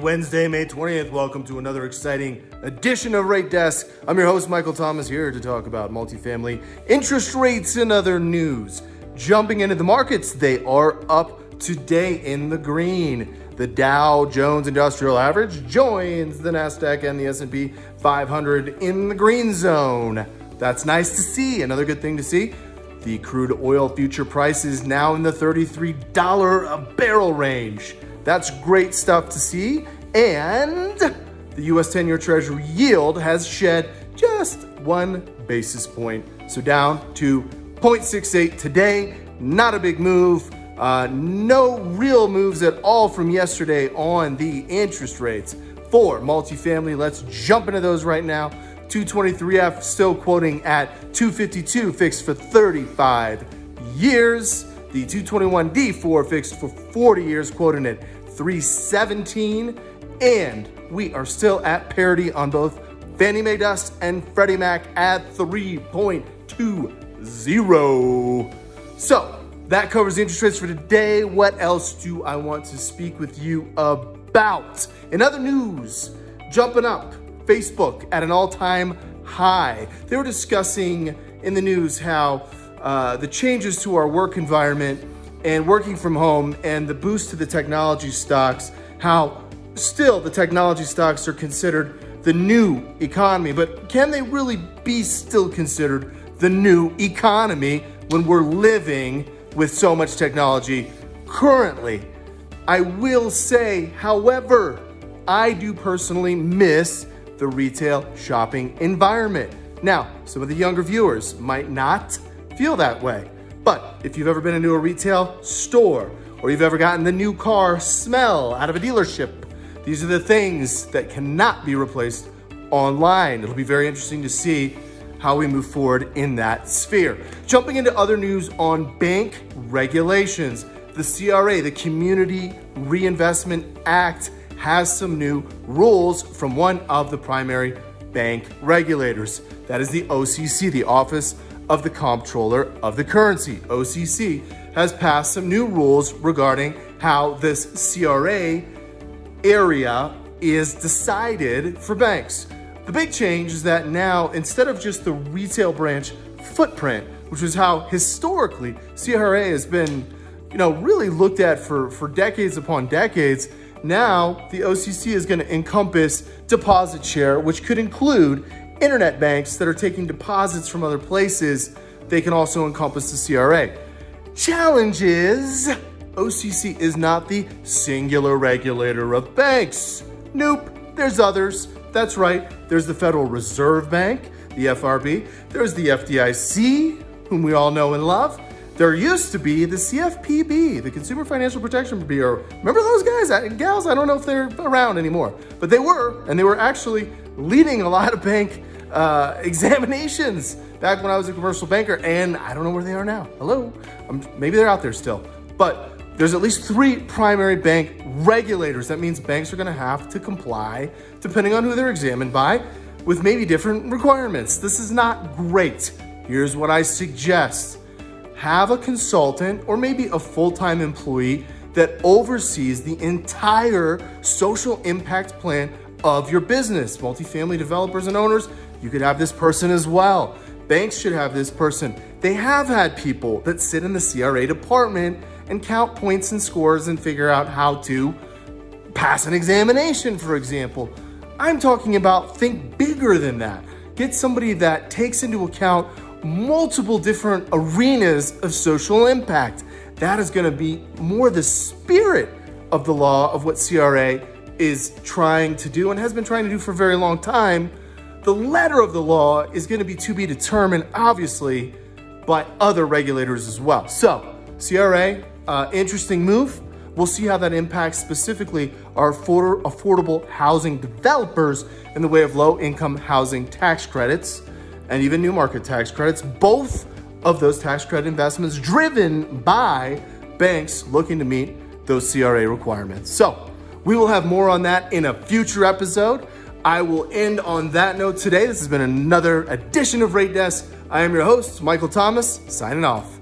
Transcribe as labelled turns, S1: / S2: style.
S1: Wednesday, May 20th. Welcome to another exciting edition of Rate Desk. I'm your host, Michael Thomas, here to talk about multifamily interest rates and other news. Jumping into the markets, they are up today in the green. The Dow Jones Industrial Average joins the Nasdaq and the S&P 500 in the green zone. That's nice to see. Another good thing to see. The crude oil future price is now in the $33 a barrel range. That's great stuff to see. And the US 10-year Treasury yield has shed just 1 basis point. So down to 0.68 today. Not a big move. No real moves at all from yesterday on the interest rates for multifamily. Let's jump into those right now. 223F still quoting at 252 fixed for 35 years. The 221D4 fixed for 40 years quoting at 317. And we are still at parity on both Fannie Mae DUS and Freddie Mac at 3.20. So that covers the interest rates for today. What else do I want to speak with you about? In other news, jumping up, Facebook at an all-time high. They were discussing in the news how the changes to our work environment and working from home and the boost to the technology stocks, how still the technology stocks are considered the new economy. But can they really be still considered the new economy when we're living with so much technology currently? I will say, however, I do personally miss the retail shopping environment. Now, some of the younger viewers might not feel that way, but if you've ever been into a retail store or you've ever gotten the new car smell out of a dealership, these are the things that cannot be replaced online. It'll be very interesting to see how we move forward in that sphere. Jumping into other news on bank regulations, the CRA, the Community Reinvestment Act, has some new rules from one of the primary bank regulators. That is the OCC, the Office of the Comptroller of the Currency. OCC has passed some new rules regarding how this CRA area is decided for banks. The big change is that now, instead of just the retail branch footprint, which is how historically CRA has been, really looked at for decades upon decades, now the OCC is going to encompass deposit share, which could include internet banks that are taking deposits from other places. They can also encompass the CRA. Challenge is OCC is not the singular regulator of banks. Nope, there's others. That's right, there's the Federal Reserve Bank, the FRB. There's the FDIC, whom we all know and love. There used to be the CFPB, the Consumer Financial Protection Bureau. Remember those guys and gals? I don't know if they're around anymore, but they were, and they were actually leading a lot of bank examinations back when I was a commercial banker, and I don't know where they are now. Hello? Maybe they're out there still. But there's at least 3 primary bank regulators. That means banks are gonna have to comply, depending on who they're examined by, with maybe different requirements. This is not great. Here's what I suggest. Have a consultant or maybe a full-time employee that oversees the entire social impact plan of your business. Multifamily developers and owners, you could have this person as well. Banks should have this person. They have had people that sit in the CRA department and count points and scores and figure out how to pass an examination, for example. I'm talking about think bigger than that. Get somebody that takes into account multiple different arenas of social impact. That is going to be more the spirit of the law of what CRA is trying to do and has been trying to do for a very long time. The letter of the law is going to be determined, obviously, by other regulators as well. So, CRA, interesting move. We'll see how that impacts specifically our affordable housing developers in the way of low-income housing tax credits and even new market tax credits. Both of those tax credit investments driven by banks looking to meet those CRA requirements. So we will have more on that in a future episode. I will end on that note today. This has been another edition of Rate Desk. I am your host, Michael Thomas, signing off.